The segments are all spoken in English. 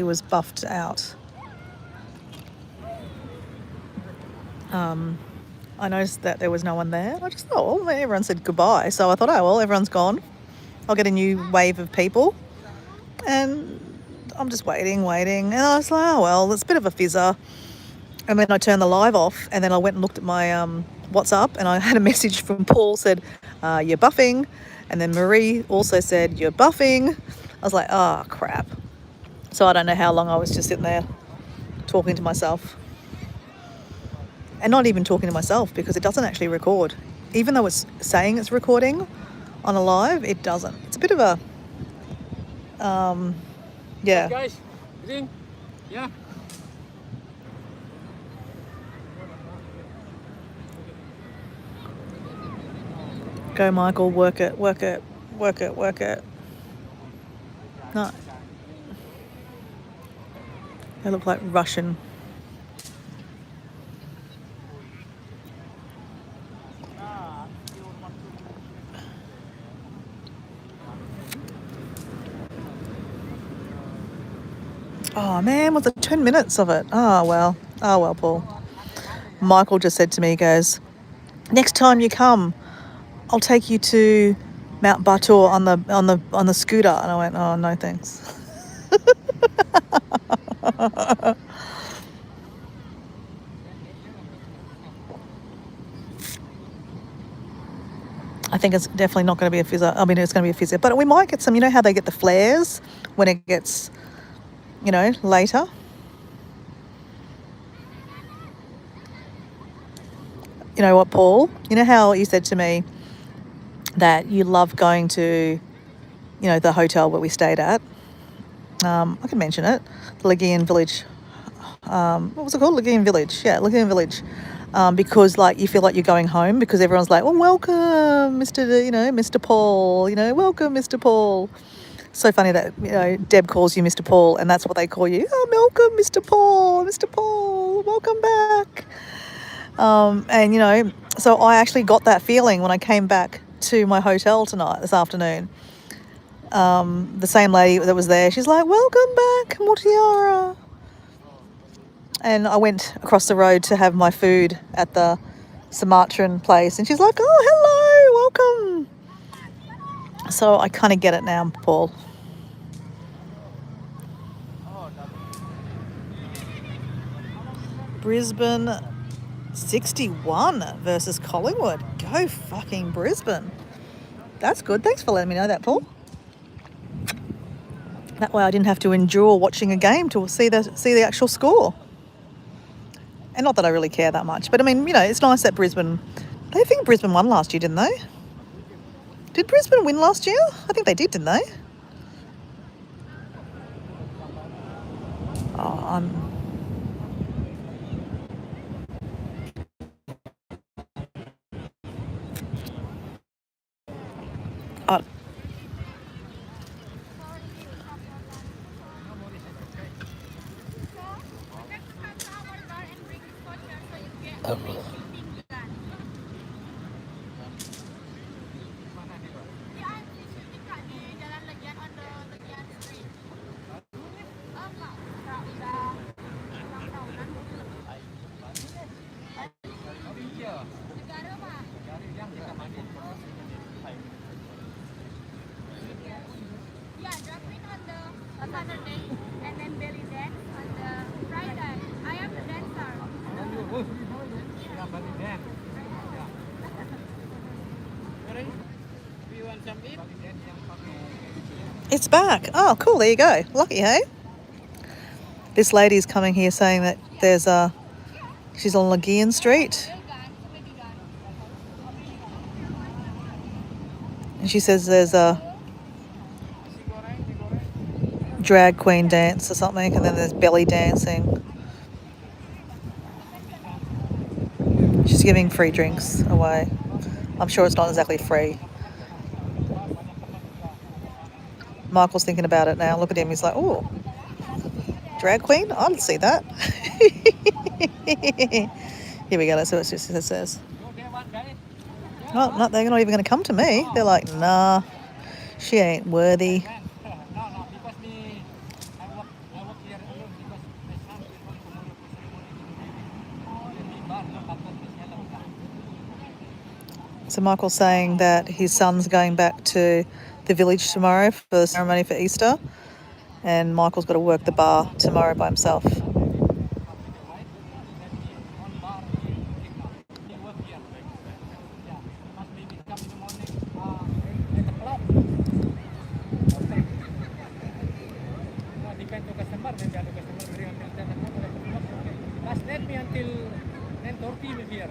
was buffed out. I noticed that there was no one there. I just thought, oh, well, everyone said goodbye. So I thought, oh, well, everyone's gone. I'll get a new wave of people. And I'm just waiting. And I was like, oh, well, it's a bit of a fizzer. And then I turned the live off, and then I went and looked at my WhatsApp, and I had a message from Paul said, you're buffing. And then Marie also said, you're buffing. I was like, oh, crap. So I don't know how long I was just sitting there talking to myself. And not even talking to myself, because it doesn't actually record. Even though it's saying it's recording on a live, it doesn't. It's a bit of a, yeah. Hey guys, green, yeah. Go, Michael, work it. No. They look like Russian. Oh, man, was it 10 minutes of it? Oh, well, Paul. Michael just said to me, he goes, next time you come, I'll take you to Mount Batur on the scooter. And I went, oh, no, thanks. I think it's definitely not going to be a fizzer. I mean, it's going to be a fizzer. But we might get some, you know how they get the flares when it gets, later? You know what, Paul? You know how you said to me that you love going to, the hotel where we stayed at? I can mention it. The Legian Village. What was it called? Legian Village. Yeah, Legian Village. Because you feel like you're going home, because everyone's like, well, welcome, Mr. Paul, welcome, Mr. Paul. So funny that, Deb calls you Mr. Paul, and that's what they call you. Oh, welcome, Mr. Paul, welcome back. And, so I actually got that feeling when I came back to my hotel this afternoon. The same lady that was there, she's like, welcome back, Mutiara. And I went across the road to have my food at the Sumatran place, and she's like, oh, hello, welcome. So I kind of get it now, Paul. Brisbane 61 versus Collingwood. Go fucking Brisbane. That's good. Thanks for letting me know that, Paul. That way I didn't have to endure watching a game to see the actual score. And not that I really care that much, but I mean, it's nice that Brisbane. I think Brisbane won last year, didn't they? Did Brisbane win last year? I think they did, didn't they? Oh, Saturday, and then belly dance on the Friday. I am the dancer. it's back. Oh, cool. There you go. Lucky, hey? This lady's coming here saying that she's on Legian Street. And she says there's a drag queen dance or something, and then there's belly dancing. She's giving free drinks away. I'm sure it's not exactly free. Michael's thinking about it now. Look at him. He's like, oh, drag queen? I'd see that. Here we go. Let's see what it says. Oh, no, they're not even going to come to me. They're like, nah, she ain't worthy. So Michael's saying that his son's going back to the village tomorrow for the ceremony for Easter, and Michael's got to work the bar tomorrow by himself. Depend to customer, maybe other customer bring until 10 o'clock. Last let me until 10:30 maybe here.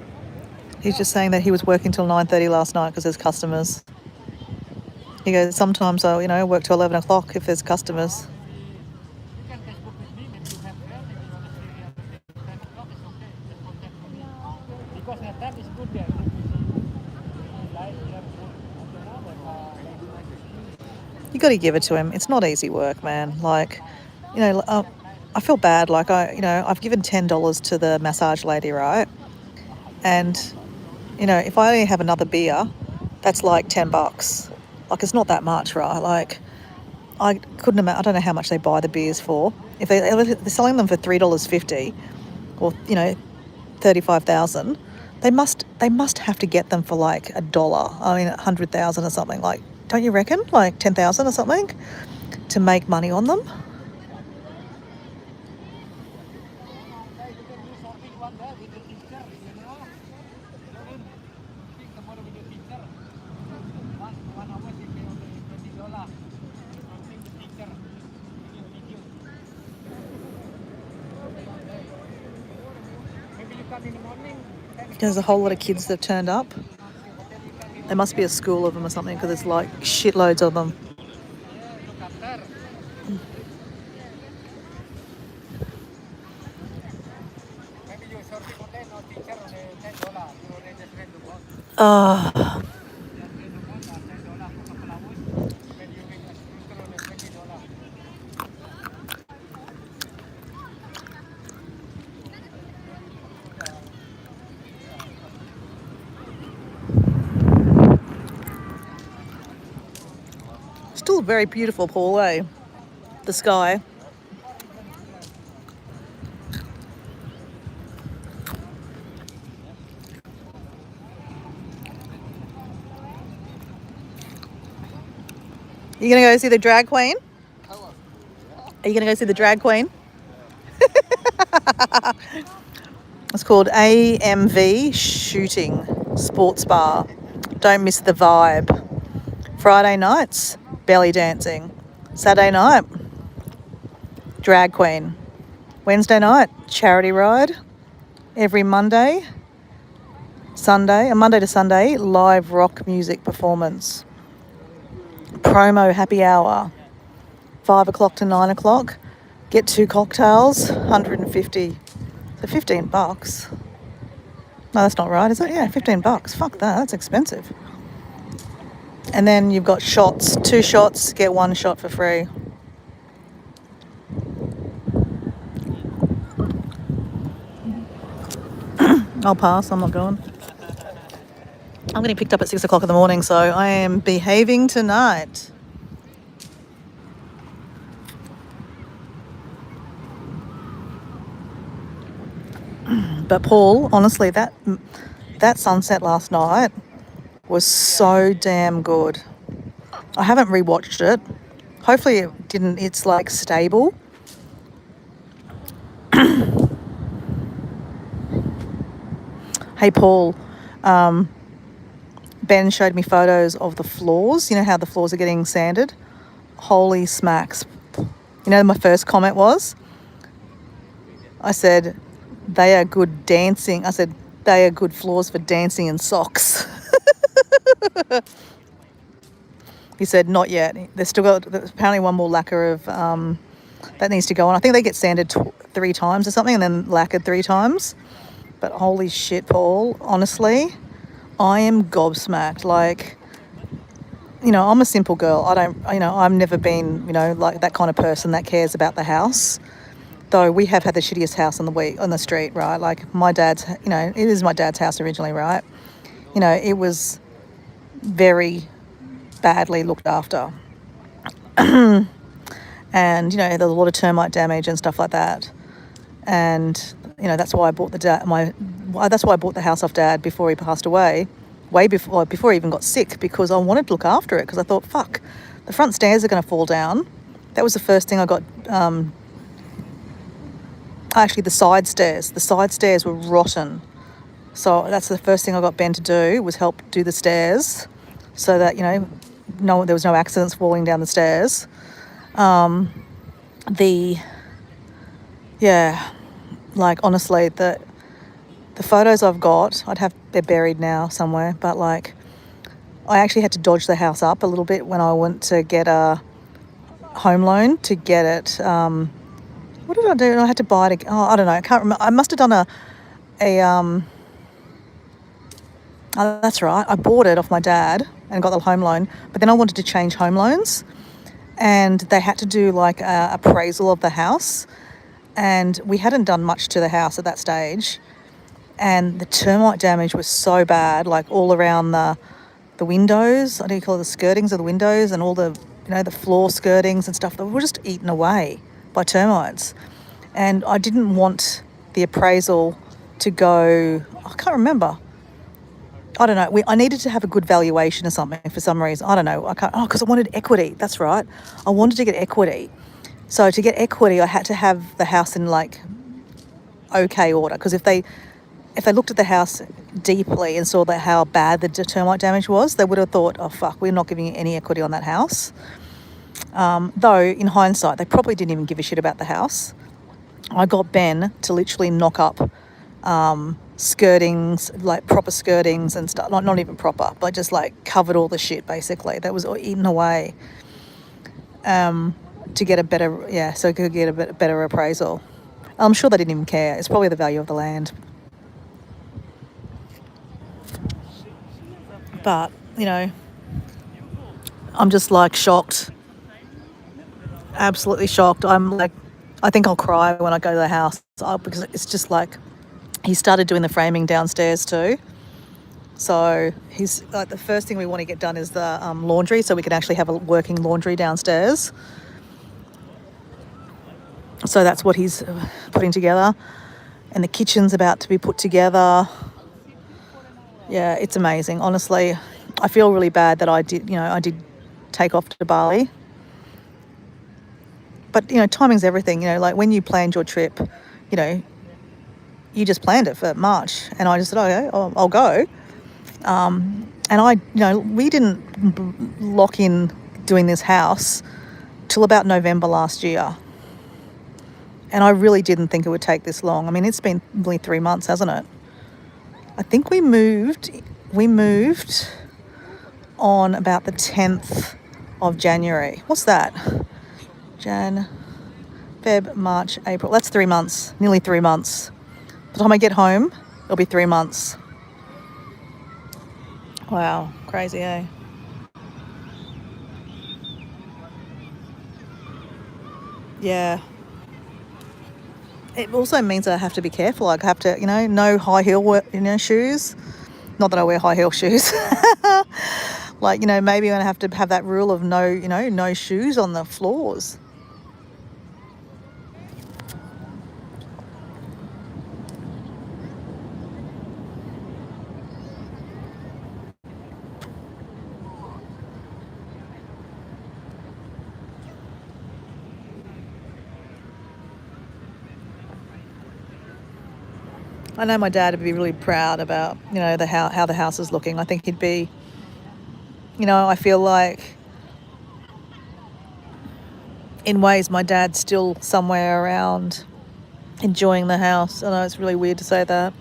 He's just saying that he was working till 9:30 last night because there's customers. He goes, sometimes I'll, work till 11 o'clock if there's customers. You can Facebook with me, maybe you have there, maybe you want to see until 10 o'clock, it's okay. Just contact me. Because the time is good there. Light, you have good on the road, You got to give it to him. It's not easy work, man. Like, I feel bad. Like I've given $10 to the massage lady, right? And if I only have another beer, that's like $10. Like, it's not that much, right? Like, I couldn't imagine. I don't know how much they buy the beers for. If they're selling them for $3.50, or 35,000, they must have to get them for like $1. I mean, 100,000 or something. Like, don't you reckon? Like 10,000 or something to make money on them. There's a whole lot of kids that have turned up. There must be a school of them or something because there's like shitloads of them. Oh. Still very beautiful, Paul, eh? The sky. You gonna go see the drag queen? Are you gonna go see the drag queen? It's called AMV Shooting Sports Bar. Don't miss the vibe. Friday nights, belly dancing. Saturday night, drag queen. Wednesday night, charity ride. Every Monday to Sunday, live rock music performance. Promo happy hour, 5 o'clock to 9 o'clock. Get 2 cocktails, 150. So $15. No, that's not right, is it? Yeah, $15. Fuck that, that's expensive. And then you've got shots. 2 shots, get 1 shot for free. I'll pass, I'm not going. I'm getting picked up at 6 o'clock in the morning, so I am behaving tonight. But Paul, honestly, that sunset last night was so damn good. I haven't rewatched it. Hopefully it didn't. It's like stable. Hey Paul, Ben showed me photos of the floors. You know how the floors are getting sanded? Holy smacks. My first comment was, I said, they are good dancing. I said, they are good floors for dancing in socks. He said, not yet. There's still got apparently one more lacquer of that needs to go on. I think they get sanded 3 times or something and then lacquered 3 times. But holy shit, Paul, honestly, I am gobsmacked. Like, I'm a simple girl. I've never been, like that kind of person that cares about the house. Though we have had the shittiest house on the street, right? Like my dad's, it is my dad's house originally, right? It was very badly looked after. And, there's a lot of termite damage and stuff like that. And, that's why I bought that's why I bought the house off Dad before he passed away, way before I even got sick, because I wanted to look after it, because I thought, fuck, the front stairs are going to fall down. That was the first thing I got. Actually, the side stairs. The side stairs were rotten. So that's the first thing I got Ben to do, was help do the stairs, so that, there was no accidents falling down the stairs. Like, honestly, the photos I've got, they're buried now somewhere, but like, I actually had to dodge the house up a little bit when I went to get a home loan to get it. What did I do? I had to buy it. I don't know. I can't remember. I must have done oh, that's right. I bought it off my dad and got the home loan, but then I wanted to change home loans, and they had to do like a appraisal of the house, and we hadn't done much to the house at that stage, and the termite damage was so bad, like all around the windows. What do you call it? The skirtings of the windows, and all the the floor skirtings and stuff. They were just eaten away by termites, and I didn't want the appraisal to go. I can't remember. I don't know. I needed to have a good valuation or something for some reason. I don't know. I can't. Oh, because I wanted equity. That's right. I wanted to get equity. So to get equity, I had to have the house in like okay order. Because if they looked at the house deeply and saw that how bad the termite damage was, they would have thought, oh fuck, we're not giving you any equity on that house. Though in hindsight, they probably didn't even give a shit about the house. I got Ben to literally knock up skirtings, like proper skirtings and stuff, not even proper, but just like covered all the shit basically that was eaten away, to get a better, so I could get a better appraisal. I'm sure they didn't even care. It's probably the value of the land. But, I'm just like shocked, absolutely shocked. I'm like, I think I'll cry when I go to the house, because it's just like, he started doing the framing downstairs too. So he's like, the first thing we want to get done is the laundry, so we can actually have a working laundry downstairs. So that's what he's putting together. And the kitchen's about to be put together. Yeah, it's amazing. Honestly, I feel really bad that I did take off to Bali. But, timing's everything. Like when you planned your trip, you just planned it for March, and I just said, okay, I'll go. And we didn't lock in doing this house till about November last year. And I really didn't think it would take this long. I mean, it's been nearly 3 months, hasn't it? I think we moved on about the 10th of January. What's that? Jan, Feb, March, April. That's 3 months, nearly 3 months. By the time I get home, it'll be 3 months. Wow, crazy, eh? Yeah. It also means that I have to be careful. Like, I have to, no high heel, shoes. Not that I wear high heel shoes. Like, maybe I'm going to have to have that rule of no shoes on the floors. I know my dad would be really proud about, how the house is looking. I think he'd be, I feel like in ways my dad's still somewhere around enjoying the house. I know it's really weird to say that.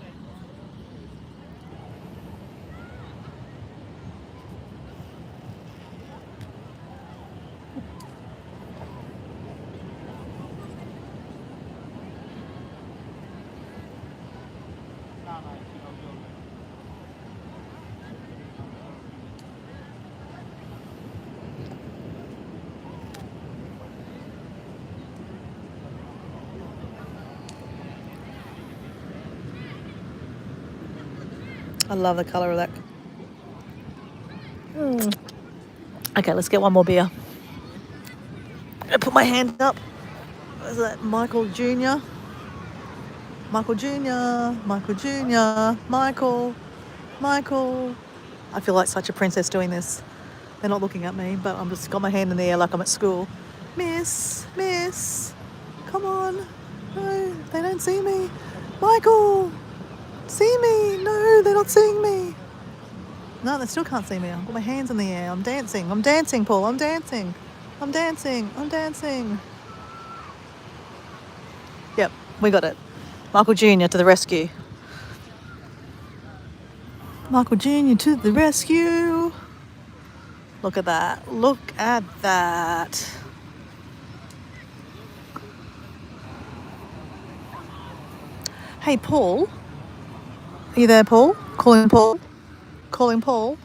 I love the colour of that. Okay, let's get one more beer. I put my hand up. Is that Michael Jr.? Michael Jr. Michael Jr. Michael. I feel like such a princess doing this. They're not looking at me, but I'm just got my hand in the air like I'm at school. Miss, miss, come on. No, they don't see me. Michael, see me. No, they're not seeing me. No, they still can't see me. I've got my hands in the air. I'm dancing. I'm dancing, Paul. I'm dancing. I'm dancing. I'm dancing. Yep, we got it. Michael Jr. to the rescue. Michael Jr. to the rescue. Look at that. Look at that. Hey, Paul. Are you there, Paul? Calling Paul. Calling Paul.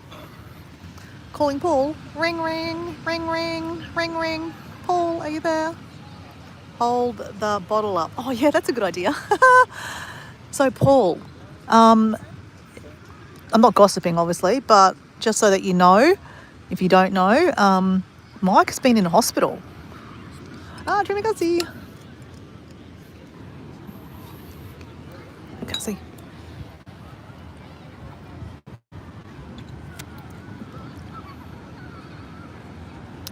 Calling Paul. Ring, ring, ring, ring, ring, ring. Paul, are you there? Hold the bottle up. Oh, yeah, that's a good idea. So, Paul, I'm not gossiping, obviously, but just so that you know, if you don't know, Mike's been in hospital. Terima kasih. Terima kasih.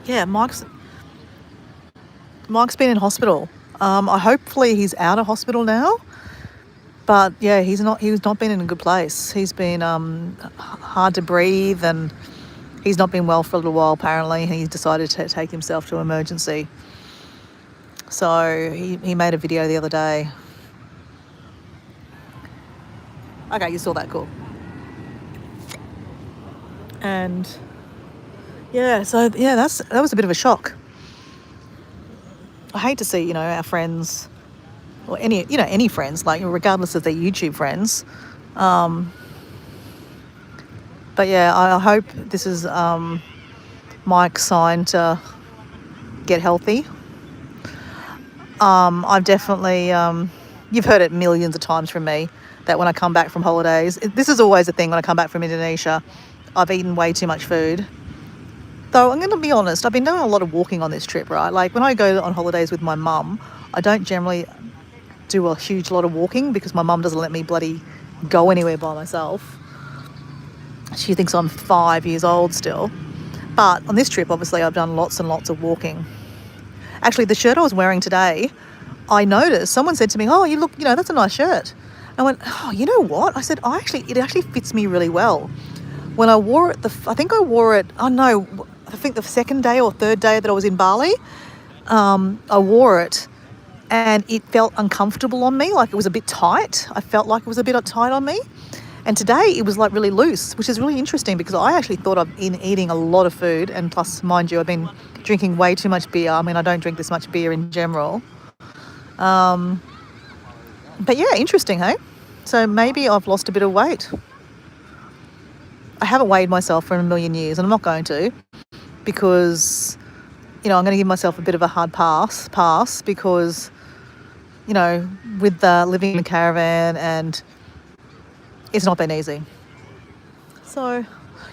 Yeah, Mike's been in hospital. Hopefully he's out of hospital now. But yeah, he's not been in a good place. He's been hard to breathe, and he's not been well for a little while apparently. He's decided to take himself to emergency. So he made a video the other day. Okay, you saw that, cool. And yeah, so yeah, that was a bit of a shock. I hate to see, our friends, or any friends, like regardless of their YouTube friends. But yeah, I hope this is Mike's sign to get healthy. I've definitely, you've heard it millions of times from me, that when I come back from holidays, this is always a thing when I come back from Indonesia, I've eaten way too much food. Though I'm going to be honest, I've been doing a lot of walking on this trip, right? Like when I go on holidays with my mum, I don't generally do a huge lot of walking because my mum doesn't let me bloody go anywhere by myself. She thinks I'm 5 years old still. But on this trip, obviously, I've done lots and lots of walking. Actually, the shirt I was wearing today, I noticed, someone said to me, oh, you look, that's a nice shirt. I went, oh, you know what? I said, it actually fits me really well. When I wore it, I think the second day or third day that I was in Bali, I wore it and it felt uncomfortable on me, like it was a bit tight. I felt like it was a bit tight on me. And today it was like really loose, which is really interesting because I actually thought I've been eating a lot of food, and plus, mind you, I've been drinking way too much beer. I mean, I don't drink this much beer in general. But yeah, interesting, hey? So maybe I've lost a bit of weight. I haven't weighed myself for a million years, and I'm not going to, because, I'm going to give myself a bit of a hard pass because, with living in a caravan, and it's not been easy. So,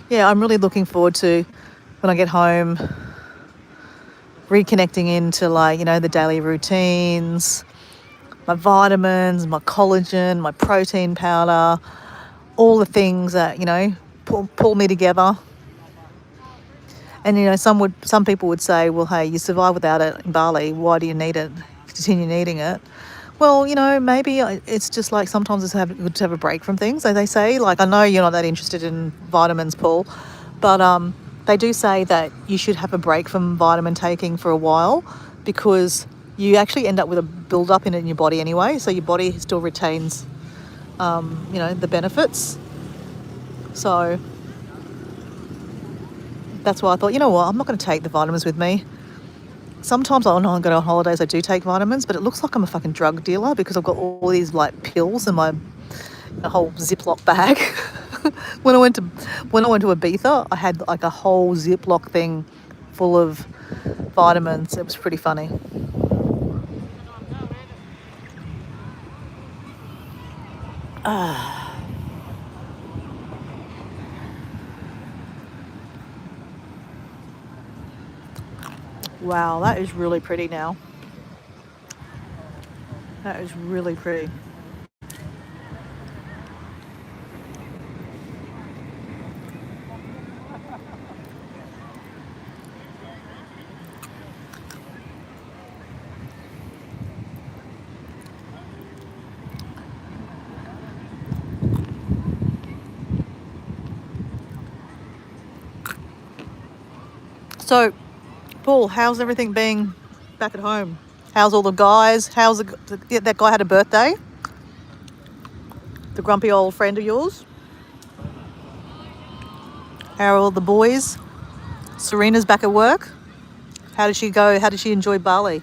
yeah, I'm really looking forward to, when I get home, reconnecting into the daily routines, my vitamins, my collagen, my protein powder, all the things that, pull me together. And, some people would say, well, hey, you survive without it in Bali. Why do you need it? Continue needing it. Well, maybe it's just like sometimes it's good to have a break from things. So they say, I know you're not that interested in vitamins, Paul, but they do say that you should have a break from vitamin taking for a while because you actually end up with a build-up in your body anyway. So your body still retains, the benefits. So that's why I thought, I'm not going to take the vitamins with me. Sometimes when I go on holidays, I do take vitamins, but it looks like I'm a fucking drug dealer because I've got all these pills in my whole Ziploc bag. When I went to Ibiza, I had a whole Ziploc thing full of vitamins. It was pretty funny. Wow, that is really pretty now. That is really pretty. So, Paul, how's everything being back at home? How's all the guys? That guy had a birthday? The grumpy old friend of yours? How are all the boys? Serena's back at work. How did she go? How did she enjoy Bali?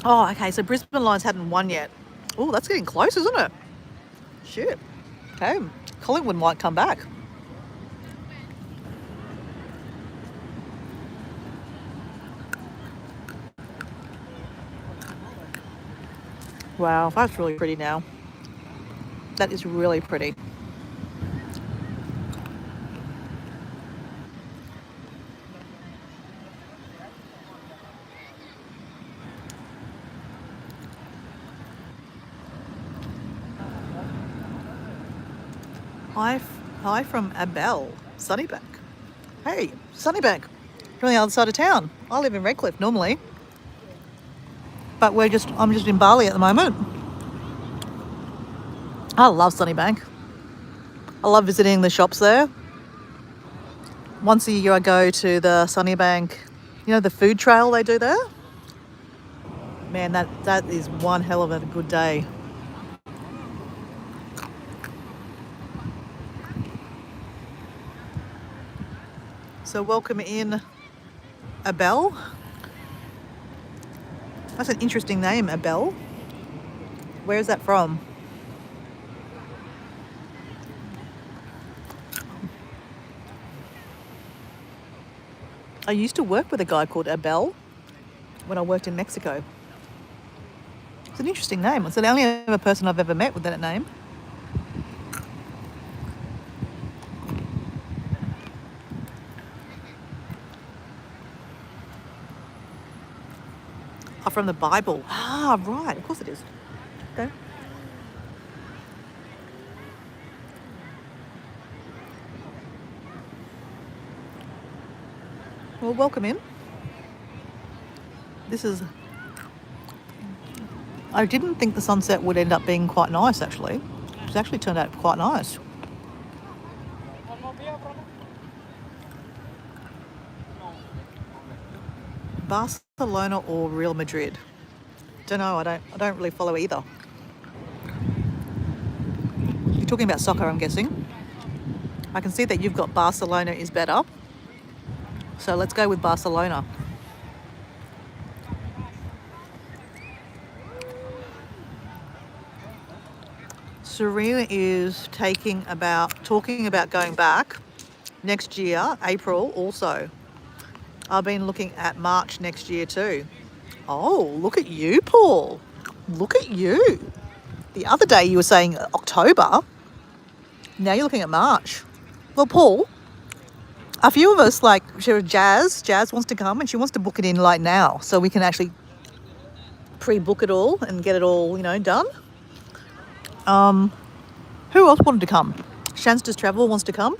Oh, okay. So Brisbane Lions hadn't won yet. Oh, that's getting close, isn't it? Shit. Okay. Collingwood might come back. Wow, that's really pretty now. That is really pretty. Hi from Abel, Sunnybank. Hey, Sunnybank. You're on the other side of town. I live in Redcliffe normally, but I'm just in Bali at the moment. I love Sunnybank. I love visiting the shops there. Once a year I go to the Sunnybank, the food trail they do there. Man, that is one hell of a good day. So welcome in, Abel. That's an interesting name, Abel. Where is that from? I used to work with a guy called Abel when I worked in Mexico. It's an interesting name. It's the only other person I've ever met with that name. Oh, from the Bible. Ah, right. Of course it is. Okay. Well, welcome in. I didn't think the sunset would end up being quite nice, actually. It's actually turned out quite nice. Barcelona or Real Madrid? Don't know. I don't really follow either. You're talking about soccer, I'm guessing. I can see that you've got Barcelona is better. So let's go with Barcelona. Serena is talking about going back next year, April also. I've been looking at March next year too. Oh, look at you, Paul. Look at you. The other day you were saying October. Now you're looking at March. Well, Paul, a few of us, like Jazz wants to come and she wants to book it in like now so we can actually pre-book it all and get it all, done. Who else wanted to come? Shansters Travel wants to come.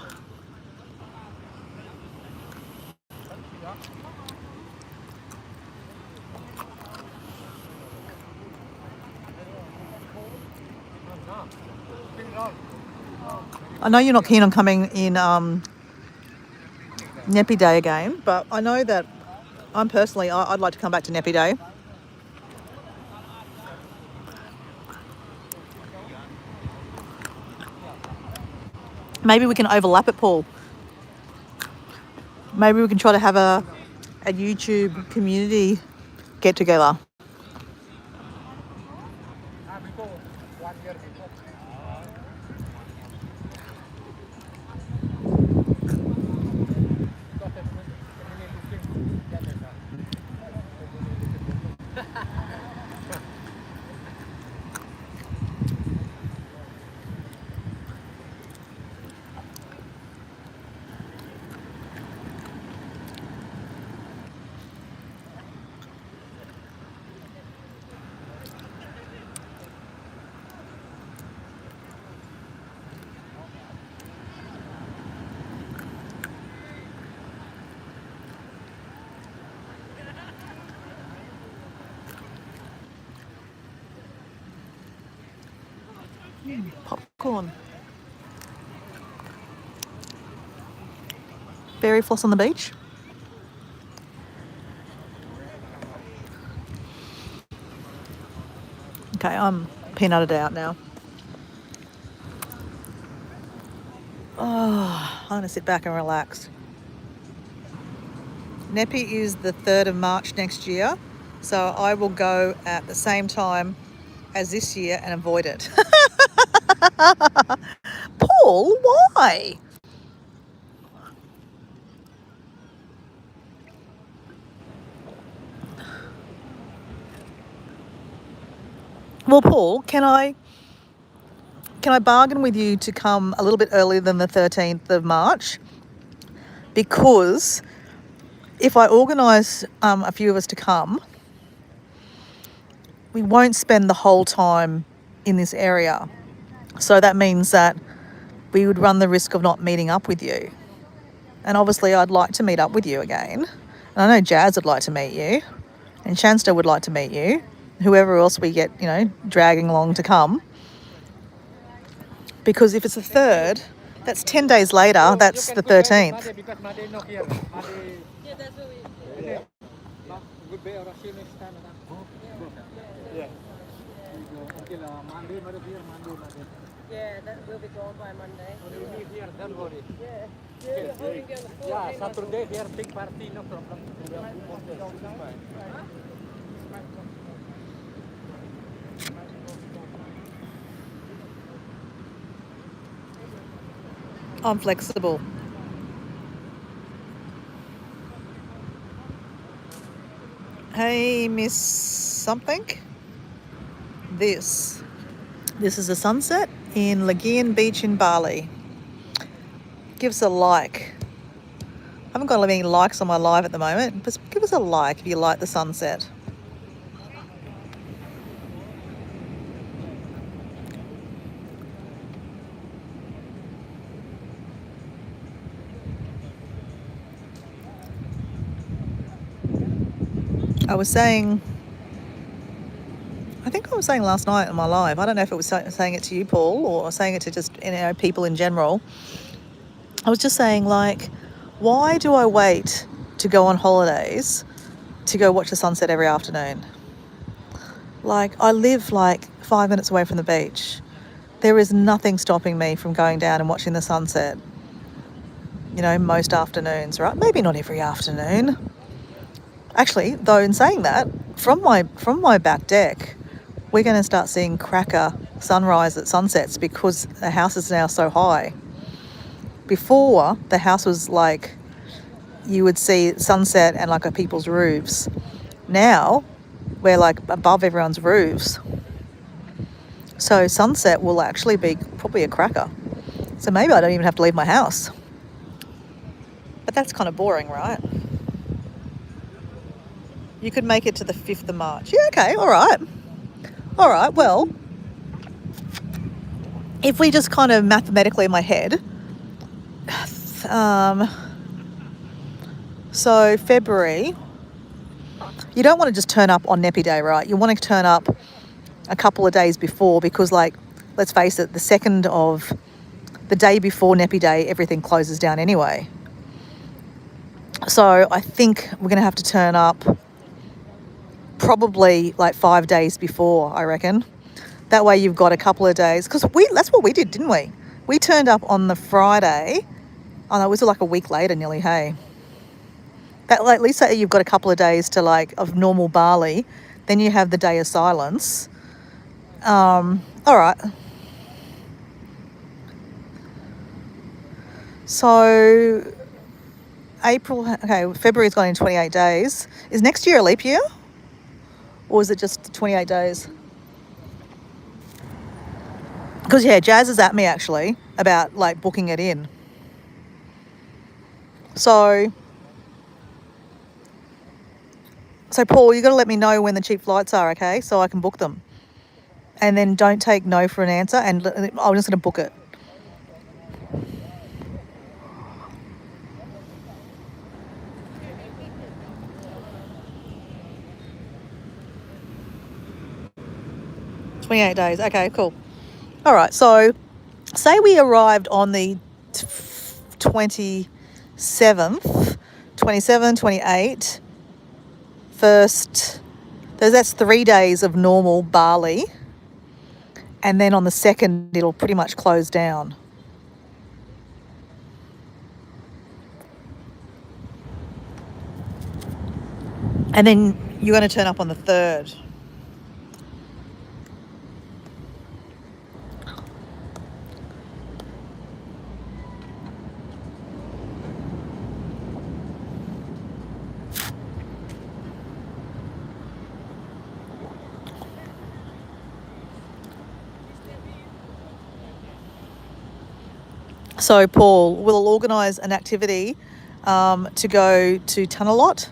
I know you're not keen on coming in Nepi Day again, but I know that I'd like to come back to Nepi Day. Maybe we can overlap it, Paul. Maybe we can try to have a YouTube community get together. Popcorn. Berry floss on the beach. Okay, I'm peanutted out now. Oh, I'm going to sit back and relax. Nepi is the 3rd of March next year, so I will go at the same time as this year and avoid it. Paul, why? Well, Paul, can I bargain with you to come a little bit earlier than the 13th of March? Because if I organise a few of us to come, we won't spend the whole time in this area. So that means that we would run the risk of not meeting up with you. And obviously I'd like to meet up with you again. And I know Jazz would like to meet you. And Shanster would like to meet you. Whoever else we get, dragging along to come. Because if it's the 3rd, that's 10 days later, that's the 13th. Because Made not here. Yeah, that's what we. Good day or yeah. Until Monday, Made here, Monday. Yeah, that will be gone by Monday. We leave here, don't worry. Yeah. Yeah, Saturday here, big party, no problem. I'm flexible. Hey, Miss Something. This is a sunset in Lagian Beach in Bali. Give us a like. I haven't got any likes on my live at the moment, but give us a like if you like the sunset. I was saying last night on my live, I don't know if it was saying it to you, Paul, or saying it to just people in general. I was just saying, why do I wait to go on holidays to go watch the sunset every afternoon? I live 5 minutes away from the beach. There is nothing stopping me from going down and watching the sunset, most afternoons, right? Maybe not every afternoon. Actually, though, in saying that, from my back deck, we're going to start seeing cracker sunrise at sunsets because the house is now so high. Before, the house was you would see sunset and a people's roofs. Now, we're above everyone's roofs. So sunset will actually be probably a cracker. So maybe I don't even have to leave my house. But that's kind of boring, right? You could make it to the 5th of March. Yeah, okay, all right. All right, well, if we just kind of mathematically in my head, so February, you don't want to just turn up on Nepi Day, right? You want to turn up a couple of days before because, let's face it, the day before Nepi Day, everything closes down anyway. So I think we're going to have to turn up probably 5 days before, I reckon. That way you've got a couple of days. Because that's what we did, didn't we? We turned up on the Friday. Oh, no, it was a week later nearly, hey. That, at least you've got a couple of days to of normal Bali. Then you have the day of silence. All right. So February's gone in 28 days. Is next year a leap year? Or is it just 28 days? Because, Jazz is at me, actually, about, booking it in. So, Paul, you got to let me know when the cheap flights are, okay? So I can book them. And then don't take no for an answer, and I'm just going to book it. $28 days. Okay, cool. All right, so say we arrived on the 27th, 27, 28, first, that's 3 days of normal Bali. And then on the 2nd, it'll pretty much close down. And then you're going to turn up on the 3rd. So Paul, we'll organise an activity to go to Tanalot.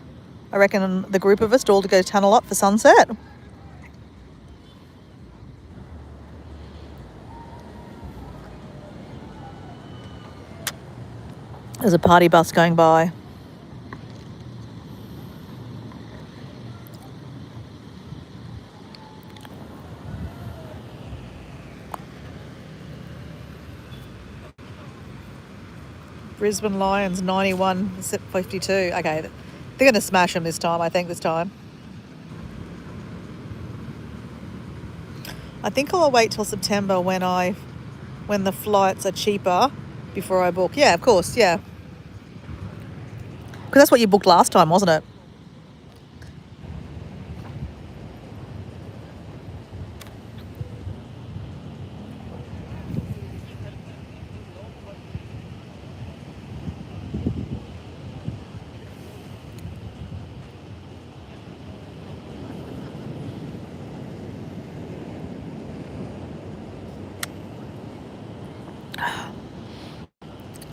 I reckon the group of us all to go to Tanalot for sunset. There's a party bus going by. Brisbane Lions 91-52. Okay, they're going to smash them this time, I think, this time. I think I'll wait till September when the flights are cheaper before I book. Yeah, of course, yeah. Because that's what you booked last time, wasn't it?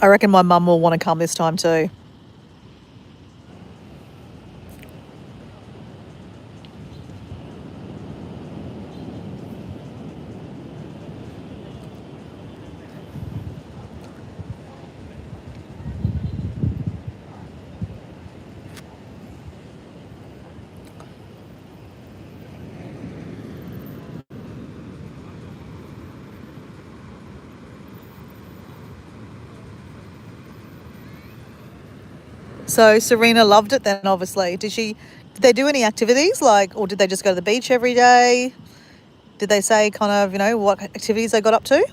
I reckon my mum will want to come this time too. So Serena loved it then, obviously. Did they do any activities, or did they just go to the beach every day? Did they say kind of, what activities they got up to?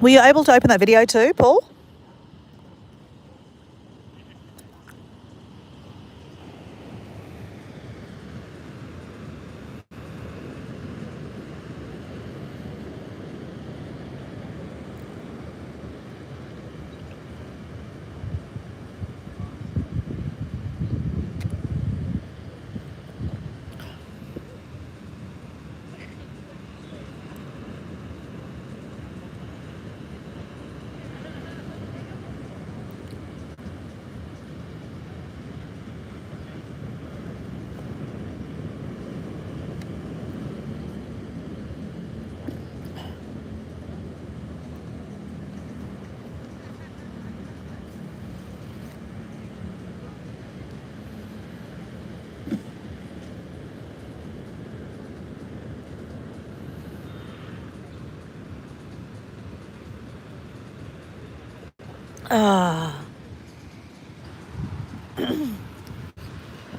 Were you able to open that video too, Paul?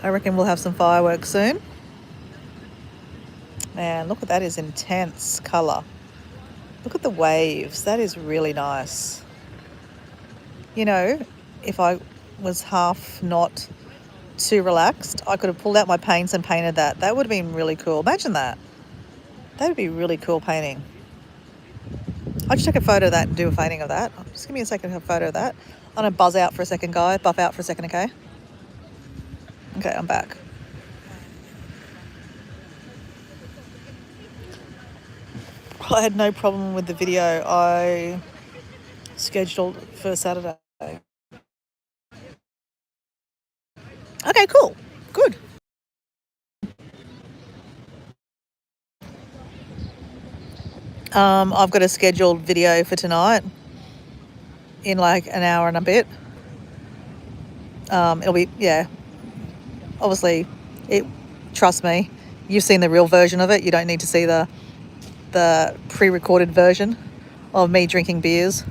I reckon we'll have some fireworks soon. Man, look at that, is intense colour. Look at the waves. That is really nice. If I was half not too relaxed, I could have pulled out my paints and painted that. That would have been really cool. Imagine that. That would be really cool painting. I'll just take a photo of that and do a painting of that. Just give me a second to have a photo of that. I'm going to buzz out for a second, guys. Buff out for a second, okay? Okay, I'm back. I had no problem with the video I scheduled for Saturday. Okay, cool. Good. I've got a scheduled video for tonight in like an hour and a bit. It'll be, obviously, It, trust me, you've seen the real version of it. You don't need to see the pre-recorded version of me drinking beers.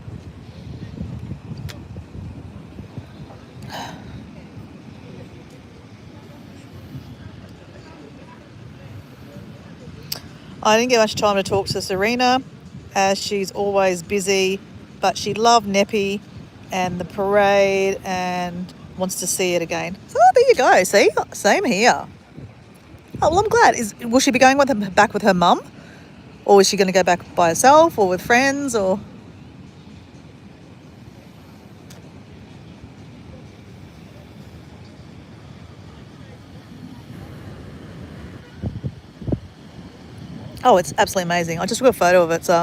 I didn't get much time to talk to Serena, as she's always busy, but she loved Neppy and the parade and wants to see it again. So there you go. See, same here. Oh, well, I'm glad. Will she be going back with her mum, or is she going to go back by herself, or with friends, or? Oh, it's absolutely amazing. I just took a photo of it, so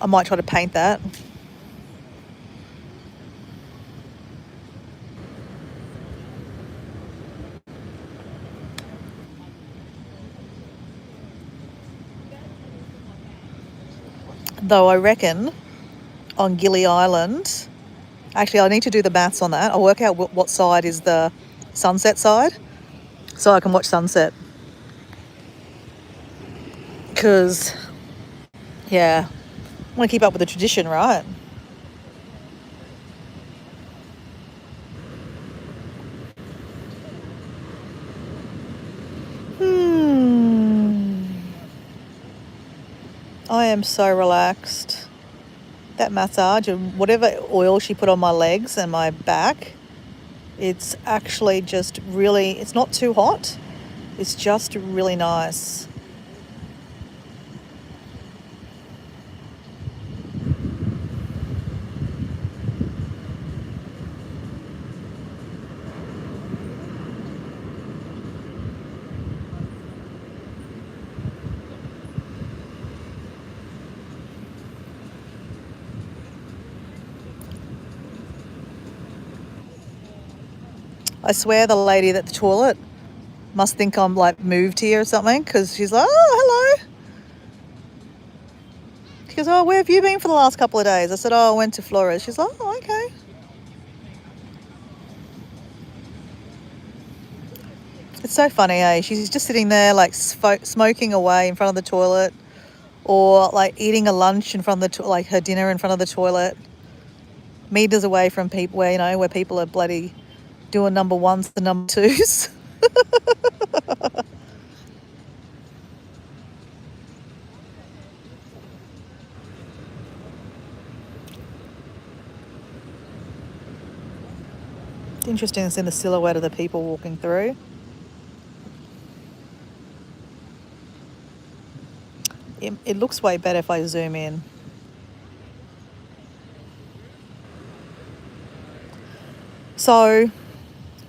I might try to paint that. Though I reckon on Gili Island, actually I need to do the maths on that. I'll work out what side is the sunset side, so I can watch sunset. Because, yeah, I want to keep up with the tradition, right? I am so relaxed. That massage and whatever oil she put on my legs and my back, it's actually just really, it's not too hot. It's just really nice. I swear the lady at the toilet must think I'm like moved here or something, because she's like, oh, hello. She goes, oh, where have you been for the last couple of days? I said, oh, I went to Flores. She's like, oh, okay. It's so funny, eh? She's just sitting there like smoking away in front of the toilet, or like eating a lunch in front of the like her dinner in front of the toilet, meters away from people where people are bloody doing number ones and number twos. It's interesting to see the silhouette of the people walking through. It looks way better if I zoom in. So,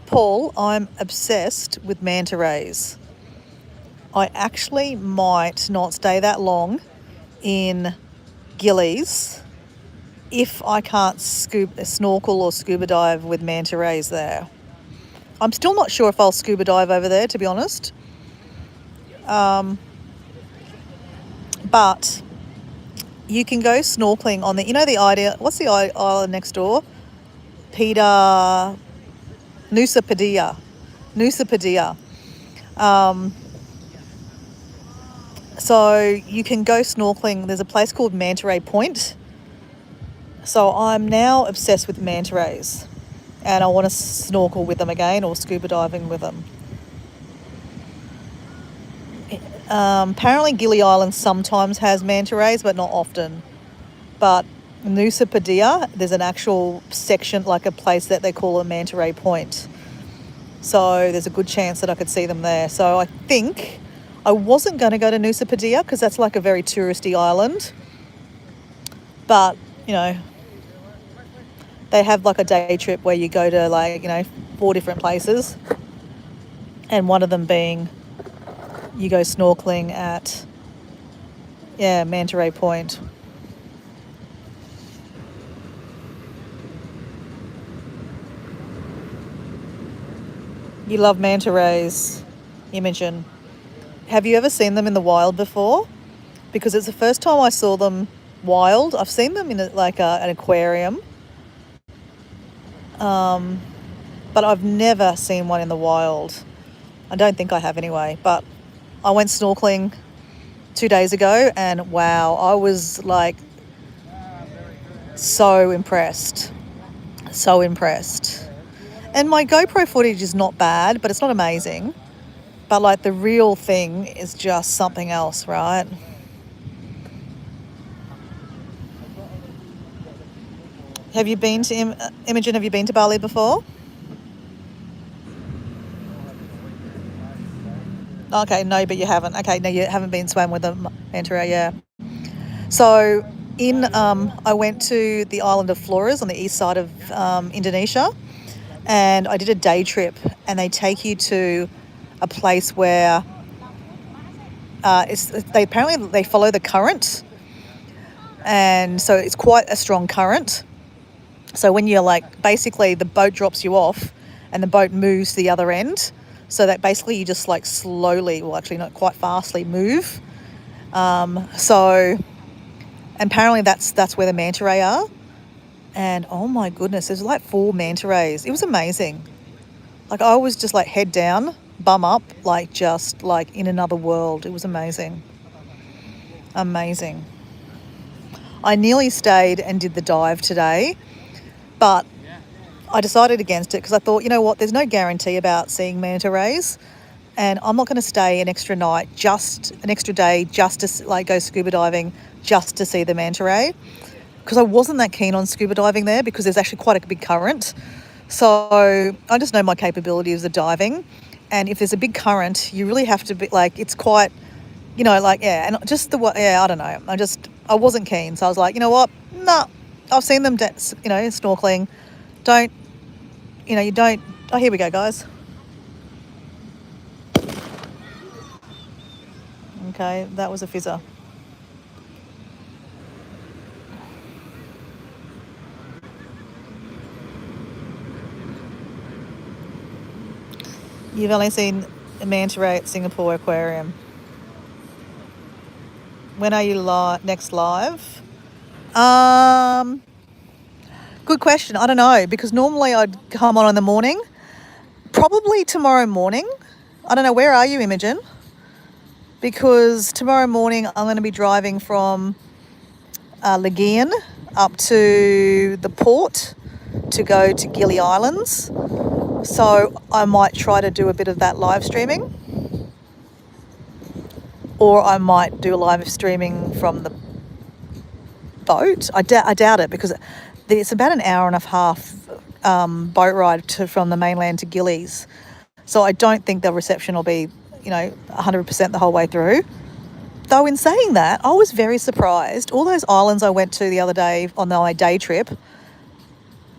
Paul, I'm obsessed with manta rays. I actually might not stay that long in Gillies if I can't snorkel or scuba dive with manta rays there. I'm still not sure if I'll scuba dive over there, to be honest. But you can go snorkeling on the idea, what's the island next door? Nusa Padilla. So you can go snorkeling. There's a place called Manta Ray Point. So I'm now obsessed with manta rays, and I want to snorkel with them again, or scuba diving with them. Apparently Gili Island sometimes has manta rays, but not often. But Nusa Padilla, there's an actual section, like a place that they call a Manta Ray Point. So there's a good chance that I could see them there. So I think I wasn't going to go to Nusa Padilla because that's like a very touristy island. But, they have like a day trip where you go to 4 different places. And one of them being you go snorkeling at, Manta Ray Point. You love manta rays, Imogen. Have you ever seen them in the wild before? Because it's the first time I saw them wild. I've seen them in an aquarium. But I've never seen one in the wild. I don't think I have anyway, but I went snorkeling 2 days ago and wow, I was like so impressed. So impressed. And my GoPro footage is not bad, but it's not amazing. But like the real thing is just something else, right? Have you been to Imogen? Have you been to Bali before? Okay, no, but you haven't. Okay, no, you haven't been swam with a manta ray, yeah. So I went to the island of Flores on the east side of Indonesia, and I did a day trip, and they take you to a place where they apparently follow the current, and so it's quite a strong current. So when you're like, basically the boat drops you off and the boat moves to the other end, so that basically you just like slowly, well actually not quite fastly move. So apparently that's where the manta ray are. And oh my goodness, there's like 4 manta rays. It was amazing. Like I was just like head down, bum up, like just like in another world. It was amazing. Amazing. I nearly stayed and did the dive today, but I decided against it because I thought, you know what, there's no guarantee about seeing manta rays, and I'm not going to stay an extra night, just an extra day, just to like go scuba diving, just to see the manta ray, because I wasn't that keen on scuba diving there because there's actually quite a big current. So I just know my capabilities of diving, and if there's a big current, you really have to be like, it's quite, you know, like, yeah, and just I don't know, I wasn't keen. So I was like, you know what, nah, I've seen them, snorkeling. You don't, oh, here we go, guys. Okay, that was a fizzer. You've only seen a manta ray at Singapore Aquarium. When are you next live? Good question. I don't know, because normally I'd come on in the morning. Probably tomorrow morning. I don't know. Where are you, Imogen? Because tomorrow morning I'm going to be driving from Legian up to the port to go to Gili Islands. So I might try to do a bit of that live streaming. Or I might do a live streaming from the boat. I doubt it, because it's about an hour and a half boat ride from the mainland to Gillies. So I don't think the reception will be, 100% the whole way through. Though in saying that, I was very surprised. All those islands I went to the other day on my day trip,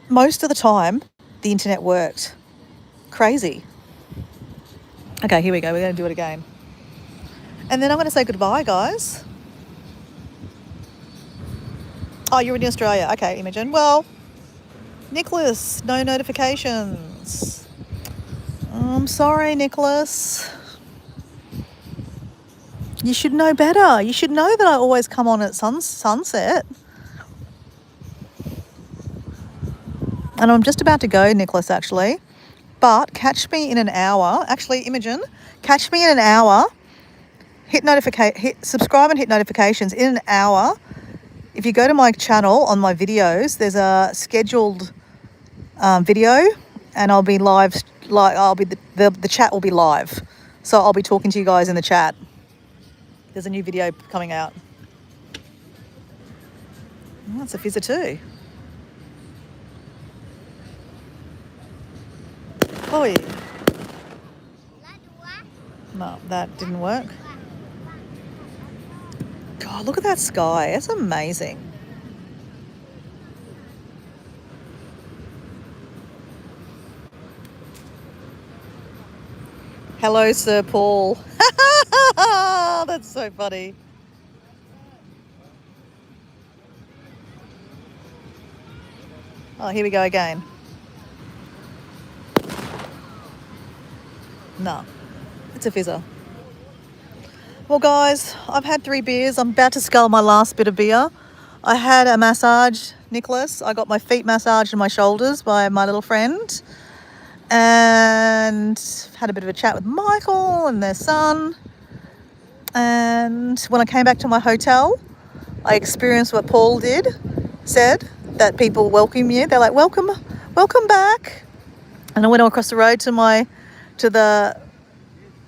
most of the time the internet worked. Crazy. Okay, here we go. We're going to do it again. And then I'm going to say goodbye, guys. Oh, you're in Australia. Okay, Imogen. Well, Nicholas, no notifications. I'm sorry, Nicholas. You should know better. You should know that I always come on at sunset. And I'm just about to go, Nicholas, actually. But catch me in an hour. Actually, Imogen, catch me in an hour. Subscribe and hit notifications in an hour. If you go to my channel on my videos, there's a scheduled video, and I'll be live. The chat will be live, so I'll be talking to you guys in the chat. There's a new video coming out. Oh, that's a fizzer too. Oh, yeah. No, that didn't work. God, look at that sky. It's amazing. Hello, Sir Paul. That's so funny. Oh, here we go again. No, it's a fizzer. Well, guys, I've had 3 beers. I'm about to scull my last bit of beer. I had a massage, Nicholas. I got my feet massaged and my shoulders by my little friend. and had a bit of a chat with Michael and their son. And when I came back to my hotel, I experienced what Paul said, that people welcome you. They're like, welcome back. And I went across the road to the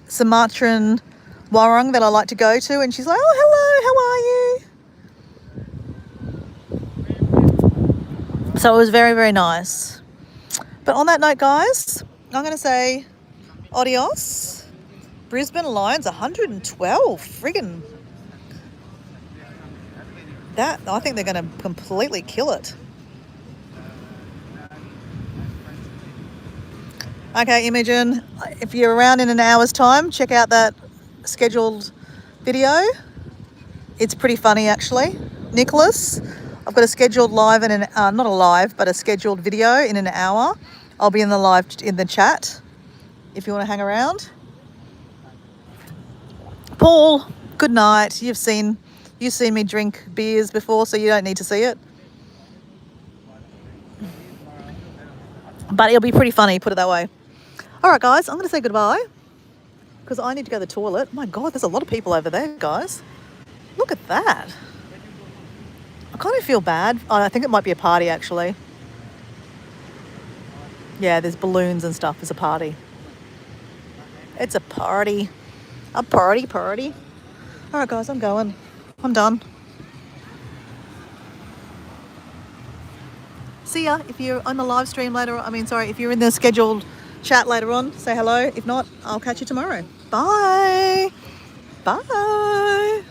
Sumatran warung that I like to go to, and she's like, oh, hello, how are you? So it was very, very nice. But on that note, guys, I'm going to say adios. Brisbane Lions 112. Friggin' that. I think they're going to completely kill it. Okay, Imogen, if you're around in an hour's time, check out that scheduled video. It's pretty funny, actually. Nicholas, I've got a scheduled live not a live, but a scheduled video in an hour. I'll be in the chat if you want to hang around. Paul, good night. You've seen me drink beers before, so you don't need to see it. But it'll be pretty funny, put it that way. All right, guys, I'm going to say goodbye because I need to go to the toilet. My God, there's a lot of people over there, guys. Look at that. I kind of feel bad. Oh, I think it might be a party, actually. Yeah, there's balloons and stuff. It's a party. It's a party. A party. All right, guys, I'm going. I'm done. See ya. If you're on the live stream later, if you're in the scheduled chat later on, say hello. If not, I'll catch you tomorrow. Bye. Bye.